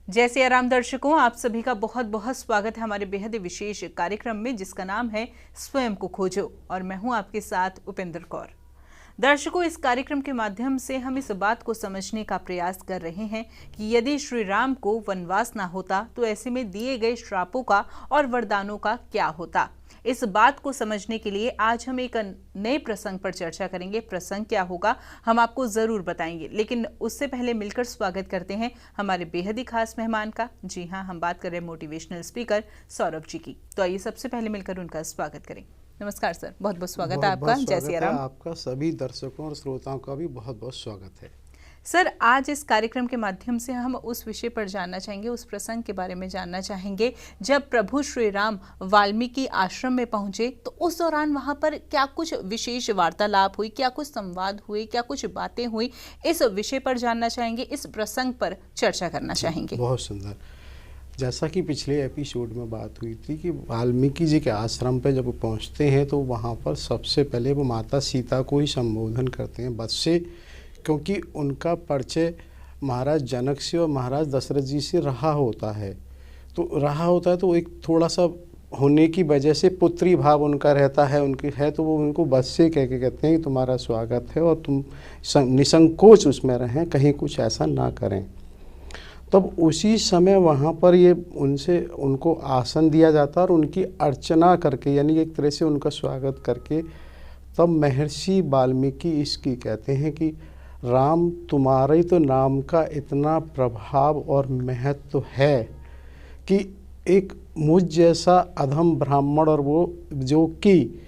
जय सिया राम दर्शकों, आप सभी का बहुत बहुत स्वागत है हमारे बेहद विशेष कार्यक्रम में जिसका नाम है स्वयं को खोजो और मैं हूं आपके साथ उपेंद्र कौर। दर्शकों, इस कार्यक्रम के माध्यम से हम इस बात को समझने का प्रयास कर रहे हैं कि यदि श्री राम को वनवास ना होता तो ऐसे में दिए गए श्रापों का और वरदानों का क्या होता। इस बात को समझने के लिए आज हम एक नए प्रसंग पर चर्चा करेंगे। प्रसंग क्या होगा हम आपको जरूर बताएंगे, लेकिन उससे पहले मिलकर स्वागत करते हैं हमारे बेहद ही खास मेहमान का। जी हाँ, हम बात कर रहे हैं मोटिवेशनल स्पीकर सौरभ जी की। तो आइए सबसे पहले मिलकर उनका स्वागत करें। नमस्कार सर, बहुत बहुत स्वागत है आपका। जय सिया राम। आपका सभी दर्शकों और श्रोताओं का भी बहुत बहुत स्वागत है। सर, आज इस कार्यक्रम के माध्यम से हम उस विषय पर जानना चाहेंगे, उस प्रसंग के बारे में जानना चाहेंगे जब प्रभु श्री राम वाल्मीकि आश्रम में पहुंचे तो उस दौरान वहां पर क्या कुछ विशेष वार्तालाप हुई, क्या कुछ संवाद हुए, क्या कुछ बातें हुई, इस विषय पर जानना चाहेंगे, इस प्रसंग पर चर्चा करना चाहेंगे। बहुत सुंदर। जैसा कि पिछले एपिसोड में बात हुई थी कि वाल्मीकि जी के आश्रम पे जब वो पहुँचते हैं तो वहाँ पर सबसे पहले वो माता सीता को ही संबोधन करते हैं बस से, क्योंकि उनका परिचय महाराज जनक से और महाराज दशरथ जी से रहा होता है। तो एक थोड़ा सा होने की वजह से पुत्री भाव उनका रहता है, उनके है, तो वो उनको बस से कह के कहते हैं कि तुम्हारा स्वागत है और तुम निसंकोच उसमें रहें, कहीं कुछ ऐसा ना करें। तब उसी समय वहाँ पर ये उनको आसन दिया जाता और उनकी अर्चना करके, यानी एक तरह से उनका स्वागत करके, तब महर्षि वाल्मीकि इसकी कहते हैं कि राम, तुम्हारे तो नाम का इतना प्रभाव और महत्व है कि एक मुझ जैसा अधम ब्राह्मण, और वो जो कि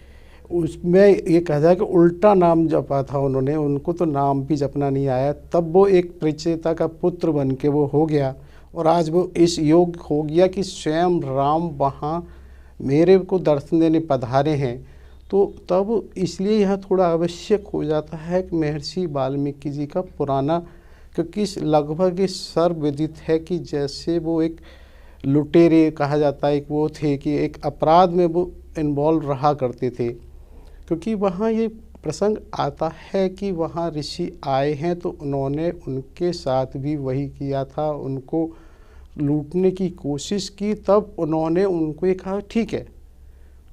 उसमें ये कहा जाए कि उल्टा नाम जपा था उन्होंने, उनको तो नाम भी जपना नहीं आया, तब वो एक प्रचेता का पुत्र बन के वो हो गया और आज वो इस योग हो गया कि स्वयं राम वहाँ मेरे को दर्शन देने पधारे हैं। तो तब इसलिए यह थोड़ा आवश्यक हो जाता है कि महर्षि वाल्मीकि जी का पुराना, क्योंकि लगभग सर्वविदित है कि जैसे वो एक लुटेरे कहा जाता है, एक वो थे कि एक अपराध में वो इन्वॉल्व रहा करते थे। क्योंकि वहाँ ये प्रसंग आता है कि वहाँ ऋषि आए हैं तो उन्होंने उनके साथ भी वही किया था, उनको लूटने की कोशिश की। तब उन्होंने उनको ये कहा ठीक है,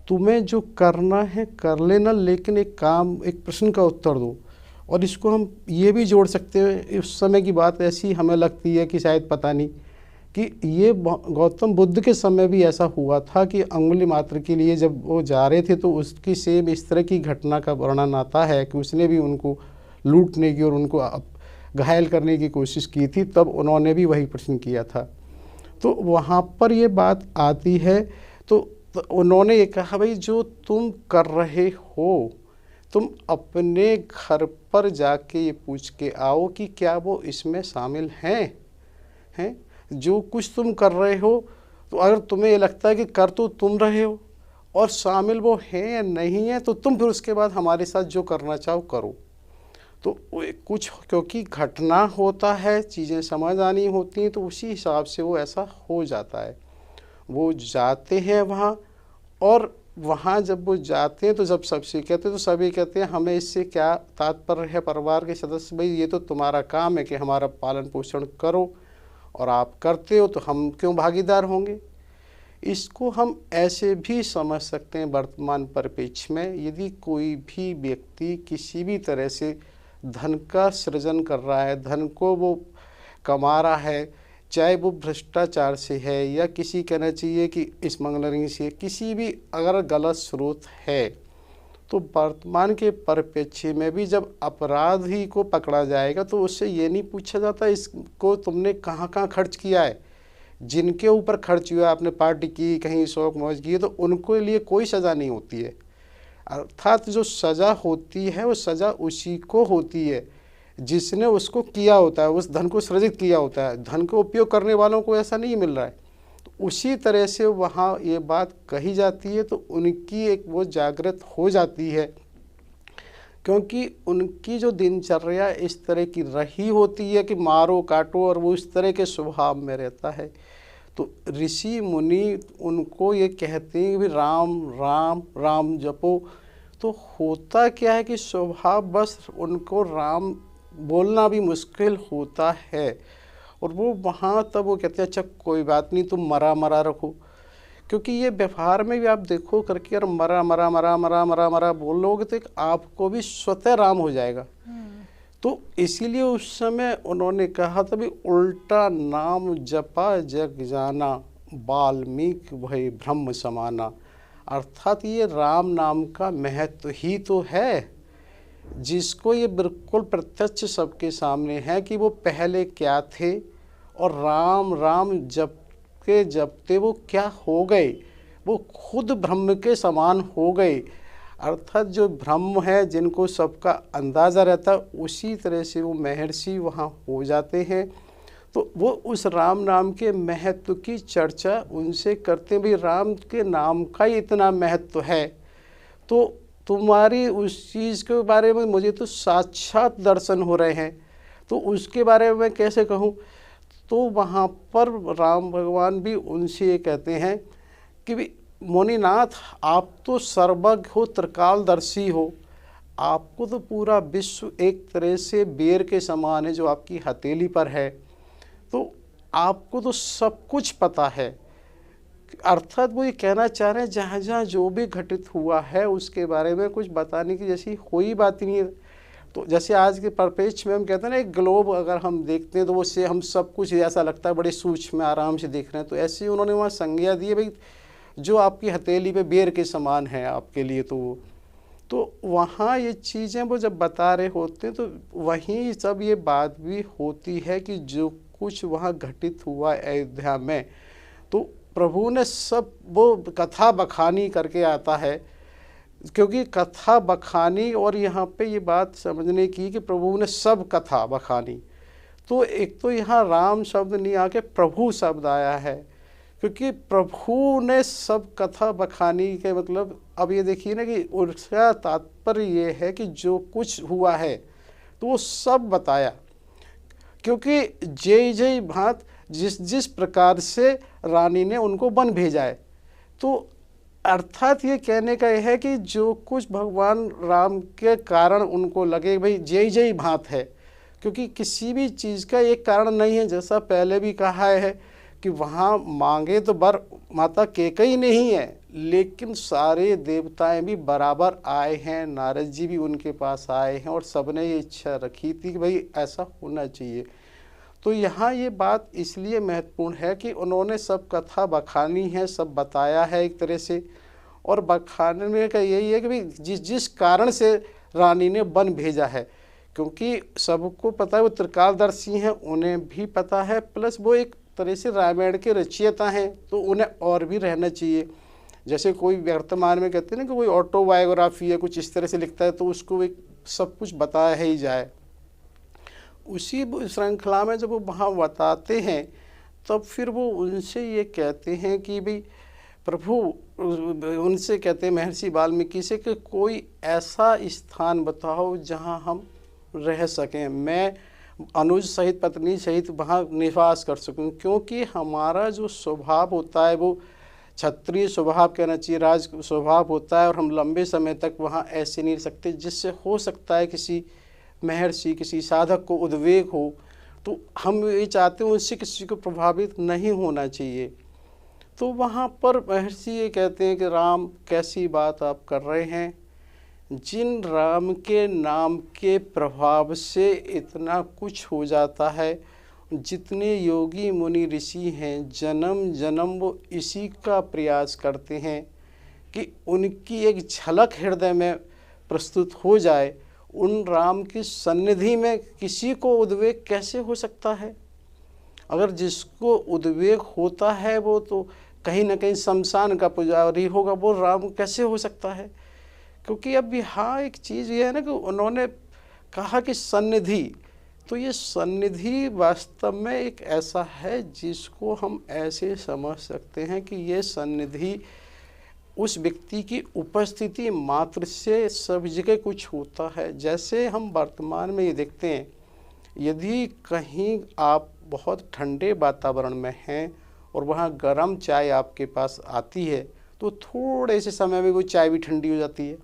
तुम्हें जो करना है कर लेना, लेकिन एक प्रश्न का उत्तर दो। और इसको हम ये भी जोड़ सकते हैं, उस समय की बात ऐसी हमें लगती है कि शायद पता नहीं कि ये गौतम बुद्ध के समय भी ऐसा हुआ था कि अंगुली मात्र के लिए जब वो जा रहे थे तो उसकी सेम इस तरह की घटना का वर्णन आता है कि उसने भी उनको लूटने की और उनको घायल करने की कोशिश की थी। तब उन्होंने भी वही प्रश्न किया था। तो वहाँ पर ये बात आती है तो उन्होंने ये कहा, भाई जो तुम कर रहे हो, तुम अपने घर पर जाके ये पूछ के आओ कि क्या वो इसमें शामिल हैं। जो कुछ तुम कर रहे हो, तो अगर तुम्हें ये लगता है कि कर तो तुम रहे हो और शामिल वो हैं या नहीं है, तो तुम फिर उसके बाद हमारे साथ जो करना चाहो करो। तो कुछ क्योंकि घटना होता है, चीज़ें समझ आनी होती हैं, तो उसी हिसाब से वो ऐसा हो जाता है। वो जाते हैं वहाँ, और वहाँ जब वो जाते हैं तो जब सबसे कहते हैं तो सभी कहते हैं हमें इससे क्या तात्पर्य है, परिवार के सदस्य, भाई ये तो तुम्हारा काम है कि हमारा पालन पोषण करो, और आप करते हो तो हम क्यों भागीदार होंगे। इसको हम ऐसे भी समझ सकते हैं वर्तमान परिप्रेक्ष्य में, यदि कोई भी व्यक्ति किसी भी तरह से धन का सृजन कर रहा है, धन को वो कमा रहा है, चाहे वो भ्रष्टाचार से है या किसी कहना चाहिए कि स्मगलरिंग से, किसी भी अगर गलत स्रोत है, तो वर्तमान के परिप्रेक्ष्य में भी जब अपराधी को पकड़ा जाएगा तो उससे ये नहीं पूछा जाता इसको तुमने कहाँ कहाँ खर्च किया है। जिनके ऊपर खर्च हुआ, आपने पार्टी की, कहीं शौक मौज की, तो उनके लिए कोई सज़ा नहीं होती है। अर्थात जो सज़ा होती है वो सज़ा उसी को होती है जिसने उसको किया होता है, उस धन को सृजित किया होता है। धन को उपयोग करने वालों को ऐसा नहीं मिल रहा है। तो उसी तरह से वहाँ ये बात कही जाती है, तो उनकी एक वो जागृत हो जाती है, क्योंकि उनकी जो दिनचर्या इस तरह की रही होती है कि मारो काटो, और वो इस तरह के स्वभाव में रहता है। तो ऋषि मुनि उनको ये कहते हैं कि राम राम राम जपो। तो होता क्या है कि स्वभाव बस उनको राम बोलना भी मुश्किल होता है, और वो वहाँ तब वो कहते हैं अच्छा कोई बात नहीं, तुम मरा मरा रखो। क्योंकि ये व्यवहार में भी आप देखो करके, अगर मरा मरा मरा मरा मरा मरा बोल लोगे तो एक आपको भी स्वतः राम हो जाएगा। तो इसीलिए उस समय उन्होंने कहा था भी उल्टा नाम जपा जग जाना, वाल्मीकि भय ब्रह्म समाना। अर्थात ये राम नाम का महत्व ही तो है, जिसको ये बिल्कुल प्रत्यक्ष सबके सामने है कि वो पहले क्या थे और राम राम जपते जपते वो क्या हो गए, वो खुद ब्रह्म के समान हो गए। अर्थात जो ब्रह्म है जिनको सबका अंदाज़ा रहता है, उसी तरह से वो महर्षि वहाँ हो जाते हैं। तो वो उस राम नाम के महत्व की चर्चा उनसे करते हैं, भाई राम के नाम का ही इतना महत्व है, तो तुम्हारी उस चीज़ के बारे में मुझे तो साक्षात दर्शन हो रहे हैं, तो उसके बारे में मैं कैसे कहूँ। तो वहाँ पर राम भगवान भी उनसे ये कहते हैं कि भी मुनिनाथ आप तो सर्वज्ञ हो, त्रिकालदर्शी हो, आपको तो पूरा विश्व एक तरह से बेर के समान है जो आपकी हथेली पर है, तो आपको तो सब कुछ पता है। अर्थात वो ये कहना चाह रहे हैं जहाँ जहाँ जो भी घटित हुआ है उसके बारे में कुछ बताने की जैसी कोई बात नहीं है। तो जैसे आज के परिप्रेक्ष्य में हम कहते हैं ना, एक ग्लोब अगर हम देखते हैं तो उससे हम सब कुछ ऐसा लगता है बड़े सूक्ष्म में आराम से देख रहे हैं, तो ऐसे ही उन्होंने वहाँ संज्ञा दी है भाई जो आपकी हथेली पे बेर के समान है आपके लिए। तो वहाँ ये चीज़ें वो जब बता रहे होते हैं तो वहीं सब ये बात भी होती है कि जो कुछ वहाँ घटित हुआ अयोध्या में, तो प्रभु ने सब वो कथा बखानी करके आता है, क्योंकि कथा बखानी, और यहाँ पे ये बात समझने की कि प्रभु ने सब कथा बखानी। तो एक तो यहाँ राम शब्द नहीं आके प्रभु शब्द आया है, क्योंकि प्रभु ने सब कथा बखानी के मतलब अब ये देखिए ना कि उसका तात्पर्य ये है कि जो कुछ हुआ है तो वो सब बताया, क्योंकि जय जय भांत जिस जिस प्रकार से रानी ने उनको वन भेजा है। तो अर्थात ये कहने का यह है कि जो कुछ भगवान राम के कारण उनको लगे भाई जय जय भांत है, क्योंकि किसी भी चीज़ का एक कारण नहीं है। जैसा पहले भी कहा है कि वहाँ मांगे तो वर माता कैकेयी नहीं है, लेकिन सारे देवताएं भी बराबर आए हैं, नारद जी भी उनके पास आए हैं और सबने ये इच्छा रखी थी कि भाई ऐसा होना चाहिए। तो यहाँ ये बात इसलिए महत्वपूर्ण है कि उन्होंने सब कथा बखानी है, सब बताया है एक तरह से, और बखाने का यही है कि भाई जिस जिस कारण से रानी ने वन भेजा है, क्योंकि सबको पता है वो त्रिकालदर्शी हैं, उन्हें भी पता है, प्लस वो एक तरह से रामायण के रचयिता हैं, तो उन्हें और भी रहना चाहिए। जैसे कोई वर्तमान में कहते हैं ना कि कोई ऑटोबायोग्राफी है, कुछ इस तरह से लिखता है तो उसको एक सब कुछ बताया ही जाए। उसी श्रृंखला में जब वो वहाँ बताते हैं तब फिर वो उनसे ये कहते हैं कि भाई प्रभु, उनसे कहते हैं महर्षि वाल्मीकि से कि कोई ऐसा स्थान बताओ जहाँ हम रह सकें, मैं अनुज सहित पत्नी सहित वहाँ निवास कर सकूं, क्योंकि हमारा जो स्वभाव होता है वो क्षत्रिय स्वभाव कहना चाहिए, राज स्वभाव होता है, और हम लंबे समय तक वहाँ ऐसे नहीं रह सकते, जिससे हो सकता है किसी महर्षि किसी साधक को उद्वेग हो, तो हम ये चाहते हैं उससे किसी को प्रभावित नहीं होना चाहिए। तो वहाँ पर महर्षि ये कहते हैं कि राम कैसी बात आप कर रहे हैं, जिन राम के नाम के प्रभाव से इतना कुछ हो जाता है, जितने योगी मुनि ऋषि हैं जन्म जन्म वो इसी का प्रयास करते हैं कि उनकी एक झलक हृदय में प्रस्तुत हो जाए। उन राम की सन्निधि में किसी को उद्वेग कैसे हो सकता है? अगर जिसको उद्वेग होता है वो तो कहीं ना कहीं शमशान का पुजारी होगा, वो राम कैसे हो सकता है? क्योंकि अब यहाँ एक चीज़ ये है ना कि उन्होंने कहा कि सन्निधि, तो ये सन्निधि वास्तव में एक ऐसा है जिसको हम ऐसे समझ सकते हैं कि ये सन्निधि उस व्यक्ति की उपस्थिति मात्र से सब जगह कुछ होता है। जैसे हम वर्तमान में ये देखते हैं, यदि कहीं आप बहुत ठंडे वातावरण में हैं और वहाँ गर्म चाय आपके पास आती है तो थोड़े से समय में वो चाय भी ठंडी हो जाती है।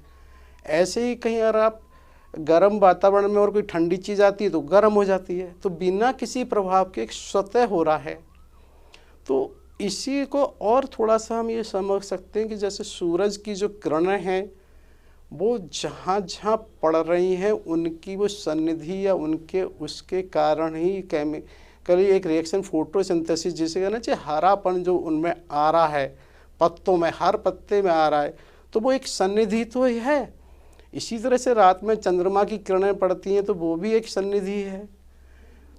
ऐसे ही कहीं अगर आप गर्म वातावरण में और कोई ठंडी चीज़ आती है तो गर्म हो जाती है, तो बिना किसी प्रभाव के एक स्वतः हो रहा है। तो इसी को और थोड़ा सा हम ये समझ सकते हैं कि जैसे सूरज की जो किरणें हैं वो जहाँ जहाँ पड़ रही हैं उनकी वो सन्निधि या उनके उसके कारण ही केमिकली एक रिएक्शन फोटोसिंथेसिस जिसे कहना चाहिए हरापन जो उनमें आ रहा है, पत्तों में हर पत्ते में आ रहा है, तो वो एक सन्निधि तो है। इसी तरह से रात में चंद्रमा की किरणें पड़ती हैं तो वो भी एक सन्निधि है।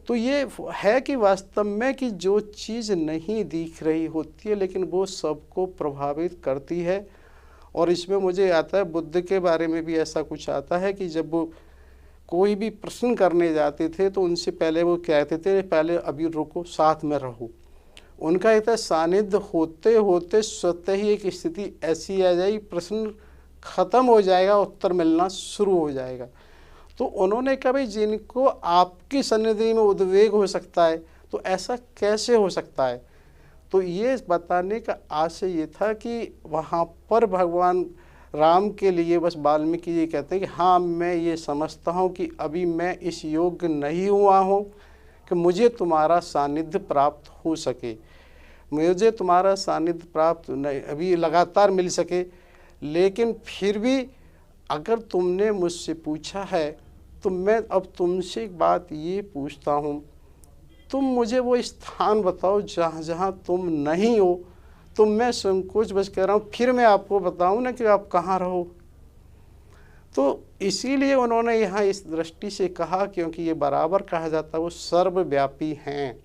तो ये है कि वास्तव में कि जो चीज़ नहीं दिख रही होती है लेकिन वो सबको प्रभावित करती है। और इसमें मुझे आता है बुद्ध के बारे में भी ऐसा कुछ आता है कि जब वो कोई भी प्रश्न करने जाते थे तो उनसे पहले वो कहते थे पहले अभी रुको, साथ में रहो। उनका एक सानिध्य होते होते स्वतः ही एक स्थिति ऐसी आ जाएगी, प्रश्न खत्म हो जाएगा, उत्तर मिलना शुरू हो जाएगा। तो उन्होंने कहा भाई जिनको आपकी सन्निधि में उद्वेग हो सकता है तो ऐसा कैसे हो सकता है। तो ये बताने का आशय ये था कि वहाँ पर भगवान राम के लिए बस वाल्मीकि जी कहते हैं कि हाँ मैं ये समझता हूँ कि अभी मैं इस योग्य नहीं हुआ हूँ कि मुझे तुम्हारा सानिध्य प्राप्त हो सके, मुझे तुम्हारा सानिध्य प्राप्त नहीं अभी लगातार मिल सके। लेकिन फिर भी अगर तुमने मुझसे पूछा है तो मैं अब तुमसे एक बात ये पूछता हूँ, तुम मुझे वो स्थान बताओ जहाँ जहाँ तुम नहीं हो। तो मैं संकोच बस कह रहा हूँ फिर मैं आपको बताऊँ ना कि आप कहाँ रहो। तो इसीलिए उन्होंने यहाँ इस दृष्टि से कहा, क्योंकि ये बराबर कहा जाता है वो सर्वव्यापी हैं।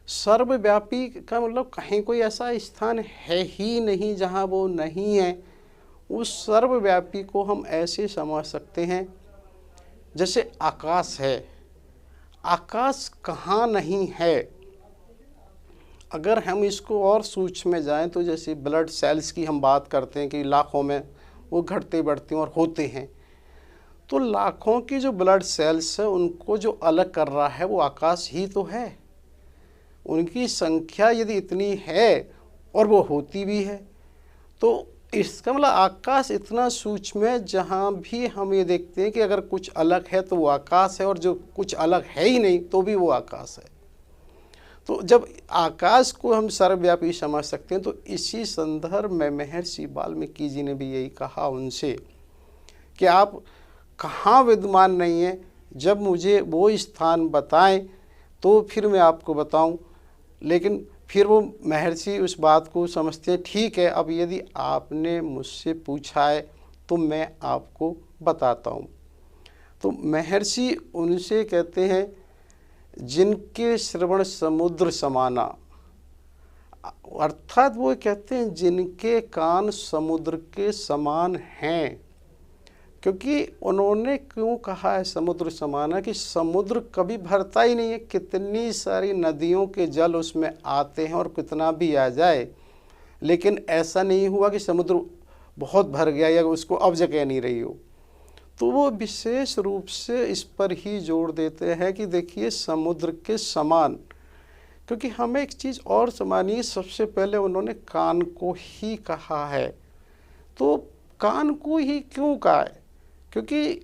सर्वव्यापी का मतलब कहीं कोई ऐसा स्थान है ही नहीं जहाँ वो नहीं है। उस सर्वव्यापी को हम ऐसे समझ सकते हैं जैसे आकाश है। आकाश कहाँ नहीं है, अगर हम इसको और सूक्ष्म में जाएं तो जैसे ब्लड सेल्स की हम बात करते हैं कि लाखों में वो घटते बढ़ते और होते हैं, तो लाखों की जो ब्लड सेल्स है उनको जो अलग कर रहा है वो आकाश ही तो है। उनकी संख्या यदि इतनी है और वो होती भी है तो इसका मतलब आकाश इतना सूक्ष्म है जहाँ भी हम ये देखते हैं कि अगर कुछ अलग है तो वो आकाश है, और जो कुछ अलग है ही नहीं तो भी वो आकाश है। तो जब आकाश को हम सर्वव्यापी समझ सकते हैं तो इसी संदर्भ में महर्षि वाल्मीकि जी ने भी यही कहा उनसे कि आप कहाँ विद्यमान नहीं हैं, जब मुझे वो स्थान बताएं तो फिर मैं आपको बताऊं। लेकिन फिर वो महर्षि उस बात को समझते हैं, ठीक है अब यदि आपने मुझसे पूछा है तो मैं आपको बताता हूँ। तो महर्षि उनसे कहते हैं जिनके श्रवण समुद्र समाना, अर्थात वो कहते हैं जिनके कान समुद्र के समान हैं। क्योंकि उन्होंने क्यों कहा है समुद्र समाना कि समुद्र कभी भरता ही नहीं है, कितनी सारी नदियों के जल उसमें आते हैं और कितना भी आ जाए, लेकिन ऐसा नहीं हुआ कि समुद्र बहुत भर गया या उसको अब जगह नहीं रही हो। तो वो विशेष रूप से इस पर ही जोर देते हैं कि देखिए समुद्र के समान। क्योंकि हमें एक चीज़ और समझनी, सबसे पहले उन्होंने कान को ही कहा है। तो कान को ही क्यों कहा है? क्योंकि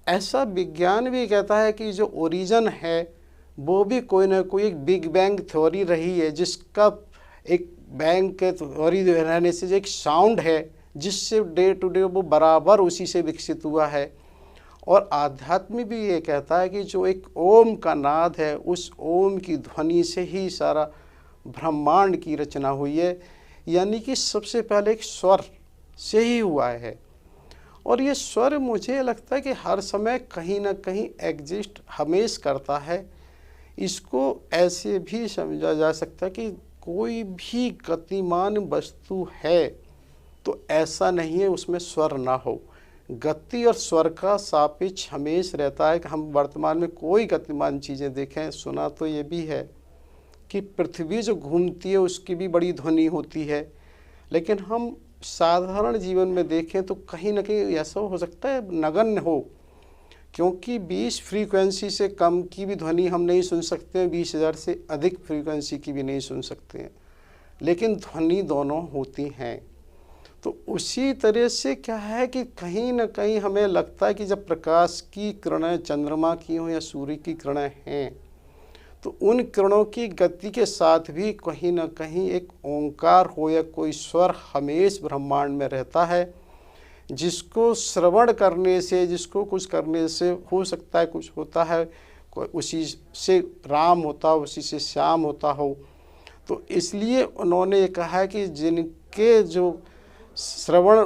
ऐसा विज्ञान भी कहता है कि जो ओरिजिन है वो भी कोई ना कोई एक बिग बैंग थ्योरी रही है, जिसका एक बैंग के थ्योरी रहने से एक साउंड है जिससे डे टू डे वो बराबर उसी से विकसित हुआ है। और आध्यात्म भी ये कहता है कि जो एक ओम का नाद है, उस ओम की ध्वनि से ही सारा ब्रह्मांड की रचना हुई है, यानी कि सबसे पहले एक स्वर से ही हुआ है। और ये स्वर मुझे लगता है कि हर समय कहीं ना कहीं एग्जिस्ट हमेशा करता है। इसको ऐसे भी समझा जा सकता है कि कोई भी गतिमान वस्तु है तो ऐसा नहीं है उसमें स्वर ना हो। गति और स्वर का सापेक्ष हमेशा रहता है कि हम वर्तमान में कोई गतिमान चीज़ें देखें, सुना तो ये भी है कि पृथ्वी जो घूमती है उसकी भी बड़ी ध्वनि होती है, लेकिन हम साधारण जीवन में देखें तो कहीं ना कहीं ऐसा हो सकता है नगण्य हो, क्योंकि 20 फ्रीक्वेंसी से कम की भी ध्वनि हम नहीं सुन सकते हैं, 20,000 से अधिक फ्रीक्वेंसी की भी नहीं सुन सकते हैं, लेकिन ध्वनि दोनों होती हैं। तो उसी तरह से क्या है कि कहीं ना कहीं हमें लगता है कि जब प्रकाश की किरणें चंद्रमा की हों या सूर्य की किरणें हैं, तो उन किरणों की गति के साथ भी कहीं ना कहीं एक ओंकार हो या कोई स्वर हमेश ब्रह्मांड में रहता है, जिसको श्रवण करने से, जिसको कुछ करने से हो सकता है कुछ होता है, उसी से राम होता हो, उसी से श्याम होता हो। तो इसलिए उन्होंने कहा है कि जिनके जो श्रवण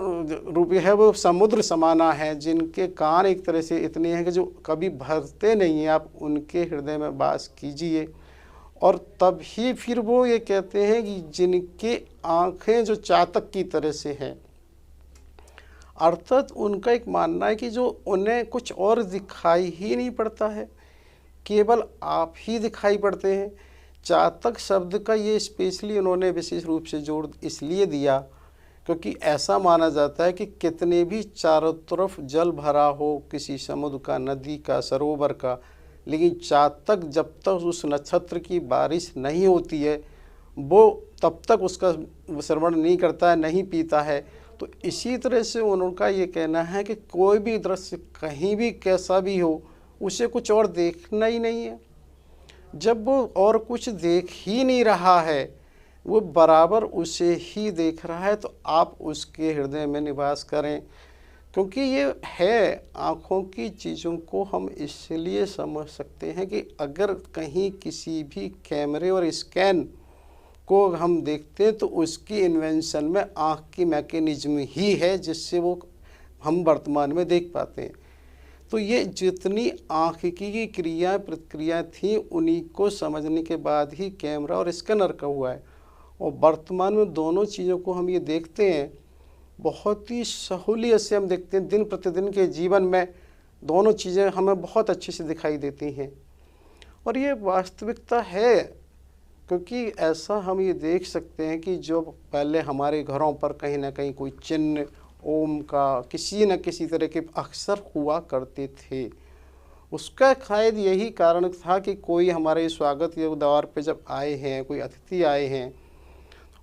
रूपी है वो समुद्र समाना है, जिनके कान एक तरह से इतने हैं कि जो कभी भरते नहीं हैं, आप उनके हृदय में वास कीजिए। और तब ही फिर वो ये कहते हैं कि जिनके आँखें जो चातक की तरह से हैं, अर्थात उनका एक मानना है कि जो उन्हें कुछ और दिखाई ही नहीं पड़ता है, केवल आप ही दिखाई पड़ते हैं। चातक शब्द का ये स्पेशली उन्होंने विशेष रूप से जोर इसलिए दिया क्योंकि ऐसा माना जाता है कि कितने भी चारों तरफ जल भरा हो, किसी समुद्र का, नदी का, सरोवर का, लेकिन चातक जब तक उस नक्षत्र की बारिश नहीं होती है वो तब तक उसका श्रवण नहीं करता है, नहीं पीता है। तो इसी तरह से उनका ये कहना है कि कोई भी दृश्य कहीं भी कैसा भी हो, उसे कुछ और देखना ही नहीं है। जब वो और कुछ देख ही नहीं रहा है, वो बराबर उसे ही देख रहा है, तो आप उसके हृदय में निवास करें। क्योंकि ये है, आँखों की चीज़ों को हम इसलिए समझ सकते हैं कि अगर कहीं किसी भी कैमरे और स्कैन को हम देखते हैं तो उसकी इन्वेंशन में आँख की मैकेनिज्म ही है जिससे वो हम वर्तमान में देख पाते हैं। तो ये जितनी आँख की क्रिया प्रतिक्रिया थी उन्हीं को समझने के बाद ही कैमरा और स्कैनर का हुआ है। और वर्तमान में दोनों चीज़ों को हम ये देखते हैं, बहुत ही सहूलियत से हम देखते हैं, दिन प्रतिदिन के जीवन में दोनों चीज़ें हमें बहुत अच्छे से दिखाई देती हैं। और ये वास्तविकता है, क्योंकि ऐसा हम ये देख सकते हैं कि जो पहले हमारे घरों पर कहीं ना कहीं कोई चिन्ह ओम का, किसी न किसी तरह के अक्षर हुआ करते थे, उसका शायद यही कारण था कि कोई हमारे स्वागत के द्वार पे जब आए हैं, कोई अतिथि आए हैं,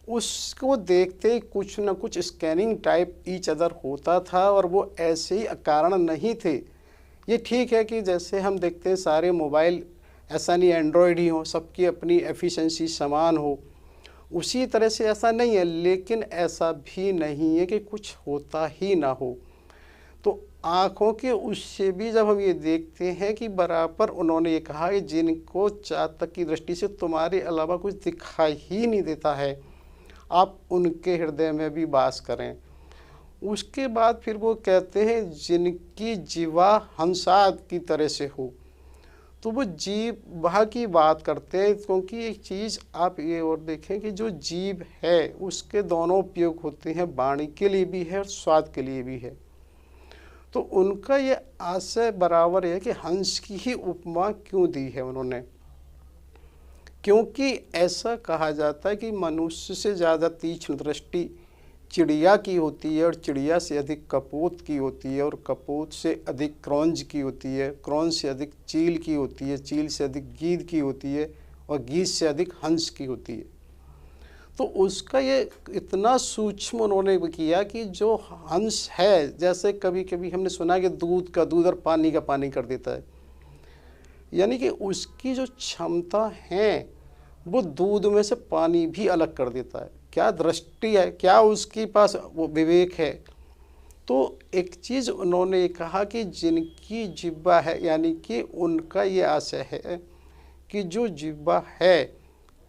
उसको देखते ही कुछ न कुछ स्कैनिंग टाइप ईच अदर होता था। और वो ऐसे ही कारण नहीं थे। ये ठीक है कि जैसे हम देखते हैं सारे मोबाइल ऐसा नहीं एंड्रॉयड ही हो, सबकी अपनी एफिशिएंसी समान हो, उसी तरह से ऐसा नहीं है। लेकिन ऐसा भी नहीं है कि कुछ होता ही ना हो। तो आँखों के उससे भी जब हम ये देखते हैं कि बराबर उन्होंने ये कहा कि जिनको चातक की दृष्टि से तुम्हारे अलावा कुछ दिखाई ही नहीं देता है, आप उनके हृदय में भी वास करें। उसके बाद फिर वो कहते हैं जिनकी जीवा हंसा की तरह से हो, तो वो जीव की बात करते हैं। क्योंकि एक चीज़ आप ये और देखें कि जो जीव है उसके दोनों उपयोग होते हैं, वाणी के लिए भी है और स्वाद के लिए भी है। तो उनका ये आशय बराबर है कि हंस की ही उपमा क्यों दी है उन्होंने, क्योंकि ऐसा कहा जाता है कि मनुष्य से ज़्यादा तीक्ष्ण दृष्टि चिड़िया की होती है और चिड़िया से अधिक कपोत की होती है और कपोत से अधिक क्रौंज की होती है, क्रौंज से अधिक चील की होती है, चील से अधिक गीद की होती है और गीद से अधिक हंस की होती है। तो उसका ये इतना सूक्ष्म उन्होंने किया कि जो हंस है, जैसे कभी कभी हमने सुना कि दूध का दूध और पानी का पानी कर देता है, यानी कि उसकी जो क्षमता है वो दूध में से पानी भी अलग कर देता है। क्या दृष्टि है, क्या उसके पास वो विवेक है। तो एक चीज़ उन्होंने कहा कि जिनकी जिह्वा है, यानी कि उनका ये आशय है कि जो जिह्वा है,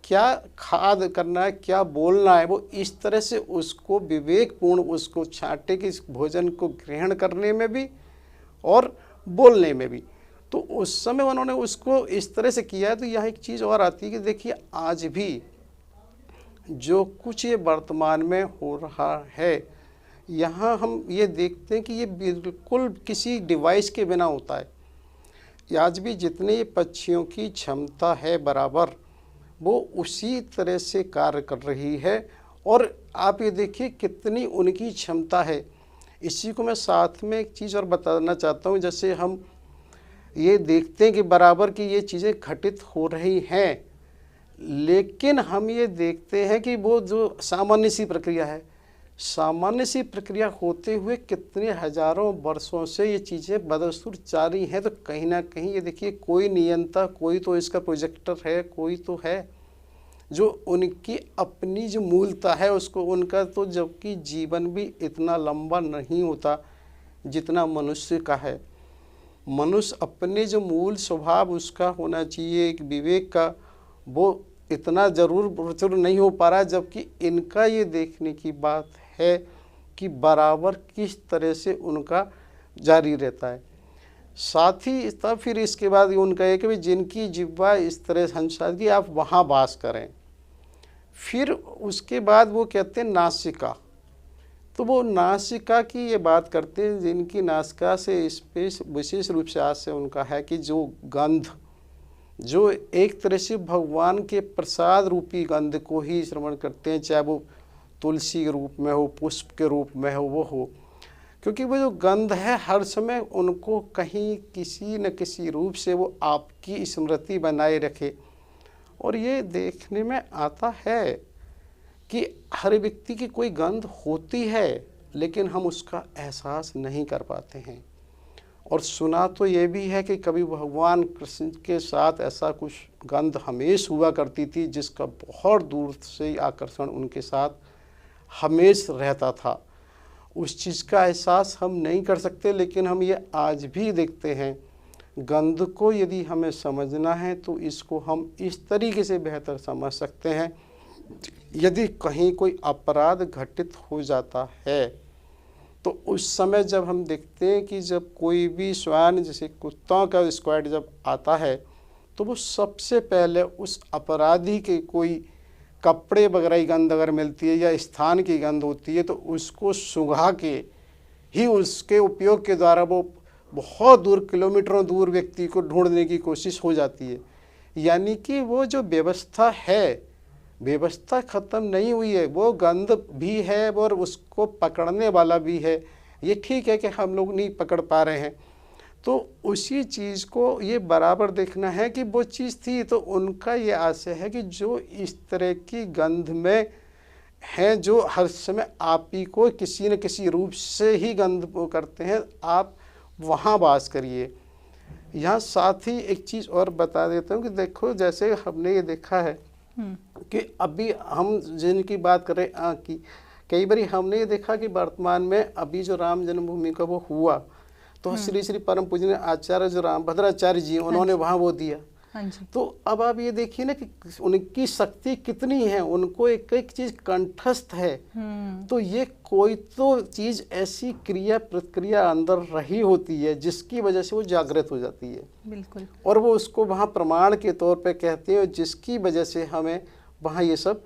क्या खाद करना है, क्या बोलना है, वो इस तरह से उसको विवेकपूर्ण उसको छांटे कि इस भोजन को ग्रहण करने में भी और बोलने में भी। तो उस समय उन्होंने उसको इस तरह से किया है। तो यह एक चीज़ और आती है कि देखिए आज भी जो कुछ ये वर्तमान में हो रहा है, यहाँ हम ये देखते हैं कि ये बिल्कुल किसी डिवाइस के बिना होता है। आज भी जितने ये पक्षियों की क्षमता है बराबर, वो उसी तरह से कार्य कर रही है। और आप ये देखिए कितनी उनकी क्षमता है। इसी को मैं साथ में एक चीज़ और बताना चाहता हूँ। जैसे हम ये देखते हैं कि बराबर की ये चीज़ें घटित हो रही हैं, लेकिन हम ये देखते हैं कि वो जो सामान्य सी प्रक्रिया है, सामान्य सी प्रक्रिया होते हुए कितने हजारों वर्षों से ये चीज़ें बदस्तूर जारी हैं। तो कहीं ना कहीं ये देखिए, कोई नियंता, कोई तो इसका प्रोजेक्टर है, कोई तो है जो उनकी अपनी जो मूलता है उसको, उनका तो जबकि जीवन भी इतना लंबा नहीं होता जितना मनुष्य का है। मनुष्य अपने जो मूल स्वभाव उसका होना चाहिए एक विवेक का, वो इतना ज़रूर प्रचुर नहीं हो पा रहा, जबकि इनका ये देखने की बात है कि बराबर किस तरह से उनका जारी रहता है। साथ ही तब फिर इसके बाद उनका है कि भाई जिनकी जिह्वा इस तरह से संसार की, आप वहाँ वास करें। फिर उसके बाद वो कहते हैं नासिका, तो वो नासिका की ये बात करते हैं जिनकी नासिका से स्पेस विशेष रूप से आज से उनका है कि जो गंध, जो एक तरह से भगवान के प्रसाद रूपी गंध को ही श्रवण करते हैं, चाहे वो तुलसी के रूप में हो, पुष्प के रूप में हो, वो हो, क्योंकि वो जो गंध है हर समय उनको कहीं किसी न किसी रूप से वो आपकी स्मृति बनाए रखे। और ये देखने में आता है कि हर व्यक्ति की कोई गंध होती है, लेकिन हम उसका एहसास नहीं कर पाते हैं। और सुना तो ये भी है कि कभी भगवान कृष्ण के साथ ऐसा कुछ गंध हमेशा हुआ करती थी जिसका बहुत दूर से आकर्षण उनके साथ हमेशा रहता था। उस चीज़ का एहसास हम नहीं कर सकते, लेकिन हम ये आज भी देखते हैं। गंध को यदि हमें समझना है तो इसको हम इस तरीके से बेहतर समझ सकते हैं, यदि कहीं कोई अपराध घटित हो जाता है तो उस समय जब हम देखते हैं कि जब कोई भी श्वान, जैसे कुत्तों का स्क्वाड जब आता है, तो वो सबसे पहले उस अपराधी के कोई कपड़े वगैरह की गंध अगर मिलती है या स्थान की गंध होती है तो उसको सुंघा के ही उसके उपयोग के द्वारा वो बहुत दूर, किलोमीटरों दूर व्यक्ति को ढूंढने की कोशिश हो जाती है। यानी कि वो जो व्यवस्था है, व्यवस्था ख़त्म नहीं हुई है, वो गंध भी है और उसको पकड़ने वाला भी है। ये ठीक है कि हम लोग नहीं पकड़ पा रहे हैं, तो उसी चीज़ को ये बराबर देखना है कि वो चीज़ थी। तो उनका ये आशय है कि जो इस तरह की गंध में हैं, जो हर समय आप ही को किसी न किसी रूप से ही गंध वो करते हैं, आप वहाँ वास करिए। यहाँ साथ ही एक चीज़ और बता देता हूँ कि देखो, जैसे हमने ये देखा है कि अभी हम जिनकी बात कर रहे हैं कि कई बार हमने ये देखा कि वर्तमान में अभी जो राम जन्मभूमि का वो हुआ, तो श्री श्री परम पूजनीय आचार्य जो राम भद्राचार्य जी, उन्होंने वहाँ वो दिया। हाँ जी। तो अब आप ये देखिए ना कि उनकी शक्ति कितनी है, उनको एक एक चीज कंठस्थ है। तो ये कोई तो चीज ऐसी क्रिया प्रक्रिया अंदर रही होती है जिसकी वजह से वो जागृत हो जाती है। बिल्कुल। और वो उसको वहाँ प्रमाण के तौर पे कहते हैं, जिसकी वजह से हमें वहाँ ये सब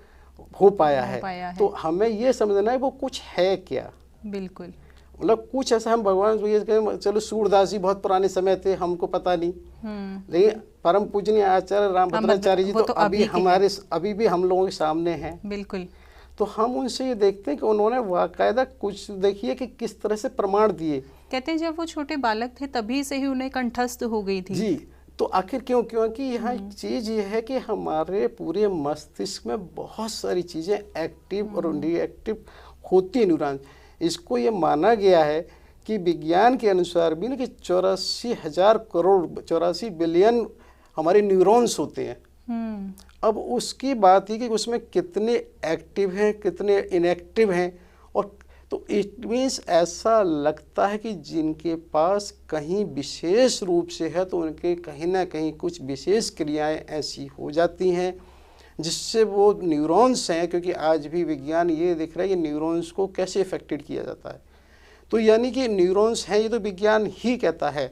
हो पाया है। तो हमें ये समझना है वो कुछ है क्या। बिल्कुल। मतलब कुछ ऐसा हम भगवान ये कहें, चलो सूरदास जी बहुत पुराने समय थे, हमको पता नहीं, लेकिन परम पूजनीय आचार्य राम भद्राचार्य जी तो अभी हमारे अभी भी हम लोगों के सामने हैं। बिल्कुल। तो हम उनसे ये देखते हैं कि उन्होंने वाकायदा कुछ, देखिए कि किस तरह से प्रमाण दिए। कहते हैं जब वो छोटे बालक थे तभी से ही उन्हें कंठस्थ हो गई थी। जी। तो आखिर क्यों? क्योंकि यहाँ एक चीज़ ये है कि हमारे पूरे मस्तिष्क में बहुत सारी चीज़ें एक्टिव और रिएक्टिव होती है, न्यूरॉन्स। इसको ये माना गया है कि विज्ञान के अनुसार भी ना कि 84,000 करोड़ 84 बिलियन हमारे न्यूरॉन्स होते हैं। अब उसकी बात ही कि उसमें कितने एक्टिव हैं, कितने इनएक्टिव हैं। और तो इट मीन्स ऐसा लगता है कि जिनके पास कहीं विशेष रूप से है तो उनके कहीं ना कहीं कुछ विशेष क्रियाएं ऐसी हो जाती हैं जिससे वो न्यूरॉन्स हैं। क्योंकि आज भी विज्ञान ये दिख रहा है कि न्यूरॉन्स को कैसे इफेक्टेड किया जाता है। तो यानी कि न्यूरॉन्स हैं, ये तो विज्ञान ही कहता है।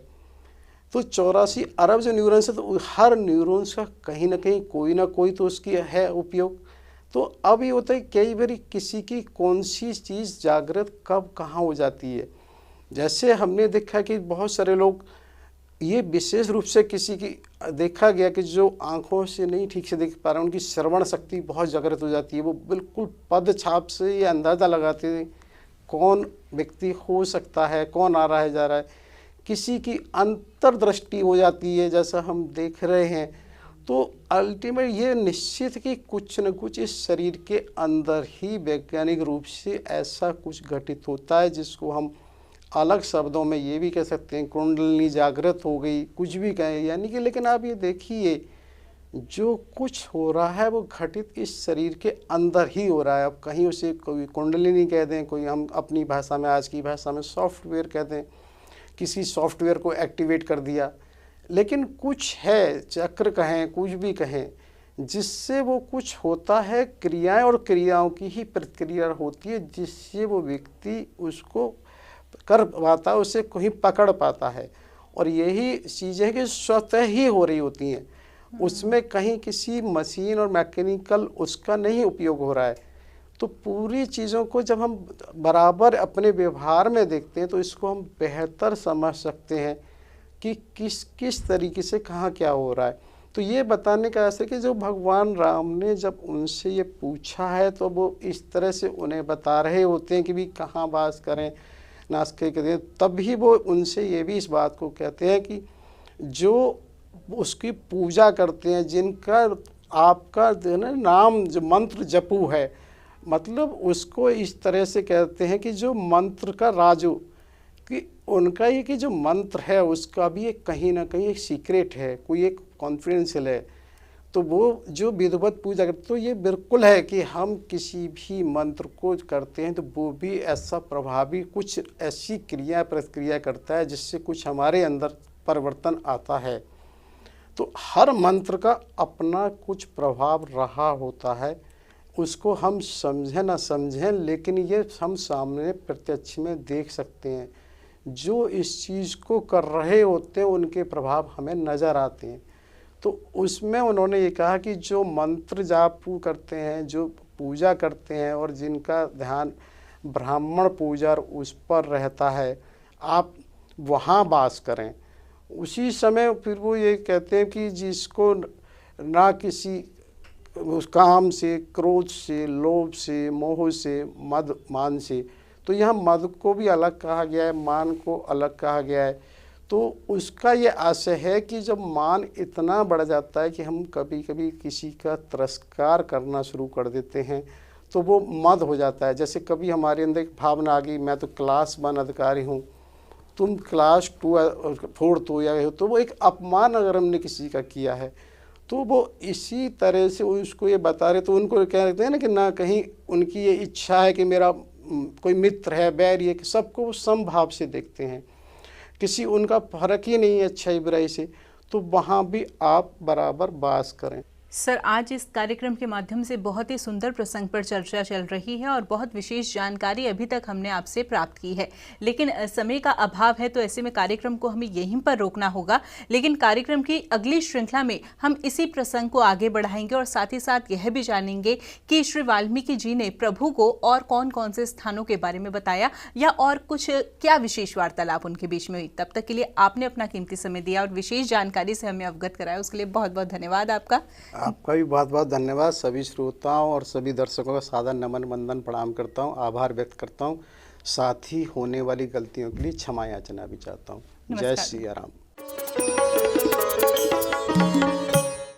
तो 84 अरब जो न्यूरॉन्स है, तो हर न्यूरॉन्स का कहीं ना कोई तो उसकी है उपयोग। तो अब ये होता है कई बार किसी की कौन सी चीज़ जागृत कब कहाँ हो जाती है। जैसे हमने देखा कि बहुत सारे लोग, ये विशेष रूप से किसी की देखा गया कि जो आंखों से नहीं ठीक से देख पा रहे, उनकी श्रवण शक्ति बहुत जागृत हो जाती है। वो बिल्कुल पद छाप से ये अंदाज़ा लगाते हैं कौन व्यक्ति हो सकता है, कौन आ रहा है जा रहा है। किसी की अंतर्दृष्टि हो जाती है, जैसा हम देख रहे हैं तो अल्टीमेट ये निश्चित कि कुछ न कुछ इस शरीर के अंदर ही वैज्ञानिक रूप से ऐसा कुछ घटित होता है जिसको हम अलग शब्दों में ये भी कह सकते हैं कुंडलिनी जागृत हो गई, कुछ भी कहें, यानी कि लेकिन आप ये देखिए जो कुछ हो रहा है वो घटित इस शरीर के अंदर ही हो रहा है। अब कहीं उसे कोई कुंडलिनी कह दें, कोई हम अपनी भाषा में, आज की भाषा में सॉफ्टवेयर कह दें, किसी सॉफ्टवेयर को एक्टिवेट कर दिया, लेकिन कुछ है, चक्र कहें, कुछ भी कहें, जिससे वो कुछ होता है, क्रियाएं और क्रियाओं की ही प्रतिक्रिया होती है, जिससे वो व्यक्ति उसको कर पाता है, उसे कहीं पकड़ पाता है। और यही चीज़ें कि स्वतः ही हो रही होती हैं, उसमें कहीं किसी मशीन और मैकेनिकल उसका नहीं उपयोग हो रहा है। तो पूरी चीज़ों को जब हम बराबर अपने व्यवहार में देखते हैं तो इसको हम बेहतर समझ सकते हैं कि किस किस तरीके से कहाँ क्या हो रहा है। तो ये बताने का ऐसा कि जो भगवान राम ने जब उनसे ये पूछा है तो वो इस तरह से उन्हें बता रहे होते हैं कि भी कहाँ वास करें, नासके के दिन, तभी वो उनसे ये भी इस बात को कहते हैं कि जो उसकी पूजा करते हैं, जिनका आपका नाम जो मंत्र जपू है, मतलब उसको इस तरह से कहते हैं कि जो मंत्र का राजू, कि उनका ये कि जो मंत्र है उसका भी एक कहीं ना कहीं एक सीक्रेट है, कोई एक कॉन्फिडेंशियल है। तो वो जो विधिवत पूजा करते, तो ये बिल्कुल है कि हम किसी भी मंत्र को करते हैं तो वो भी ऐसा प्रभावी कुछ ऐसी क्रिया प्रतिक्रिया करता है जिससे कुछ हमारे अंदर परिवर्तन आता है। तो हर मंत्र का अपना कुछ प्रभाव रहा होता है, उसको हम समझें ना समझें, लेकिन ये हम सामने प्रत्यक्ष में देख सकते हैं। जो इस चीज़ को कर रहे होते हैं उनके प्रभाव हमें नज़र आते हैं। तो उसमें उन्होंने ये कहा कि जो मंत्र जाप करते हैं, जो पूजा करते हैं और जिनका ध्यान ब्राह्मण पूजा उस पर रहता है, आप वहाँ वास करें। उसी समय फिर वो ये कहते हैं कि जिसको ना किसी उस काम से, क्रोध से, लोभ से, मोह से, मद मान से, तो यहाँ मद को भी अलग कहा गया है, मान को अलग कहा गया है। तो उसका ये आशय है कि जब मान इतना बढ़ जाता है कि हम कभी कभी किसी का तिरस्कार करना शुरू कर देते हैं तो वो मद हो जाता है। जैसे कभी हमारे अंदर एक भावना आ गई, मैं तो क्लास 1 अधिकारी हूँ, तुम क्लास 2 4 तो या हो, तो वो एक अपमान अगर हमने किसी का किया है तो वो इसी तरह से उसको ये बता रहे, तो उनको कह रहे हैं ना कि ना कहीं उनकी ये इच्छा है कि मेरा कोई मित्र है, बैर, ये कि सबको वो समभाव से देखते हैं, किसी उनका फर्क ही नहीं है अच्छाई बुराई से। तो वहाँ भी आप बराबर वास करें। सर, आज इस कार्यक्रम के माध्यम से बहुत ही सुंदर प्रसंग पर चर्चा चल रही है और बहुत विशेष जानकारी अभी तक हमने आपसे प्राप्त की है, लेकिन समय का अभाव है तो ऐसे में कार्यक्रम को हमें यहीं पर रोकना होगा। लेकिन कार्यक्रम की अगली श्रृंखला में हम इसी प्रसंग को आगे बढ़ाएंगे और साथ ही साथ यह भी जानेंगे कि श्री वाल्मीकि जी ने प्रभु को और कौन कौन से स्थानों के बारे में बताया या और कुछ क्या विशेष वार्तालाप उनके बीच में हुई। तब तक के लिए आपने अपना कीमती समय दिया और विशेष जानकारी से हमें अवगत कराया, उसके लिए बहुत बहुत धन्यवाद आपका। आपका भी बहुत बहुत धन्यवाद। सभी श्रोताओं और सभी दर्शकों का सादर नमन वंदन प्रणाम करता हूँ, आभार व्यक्त करता हूँ। साथ ही होने वाली गलतियों के लिए क्षमा याचना भी चाहता हूँ। जय सिया राम।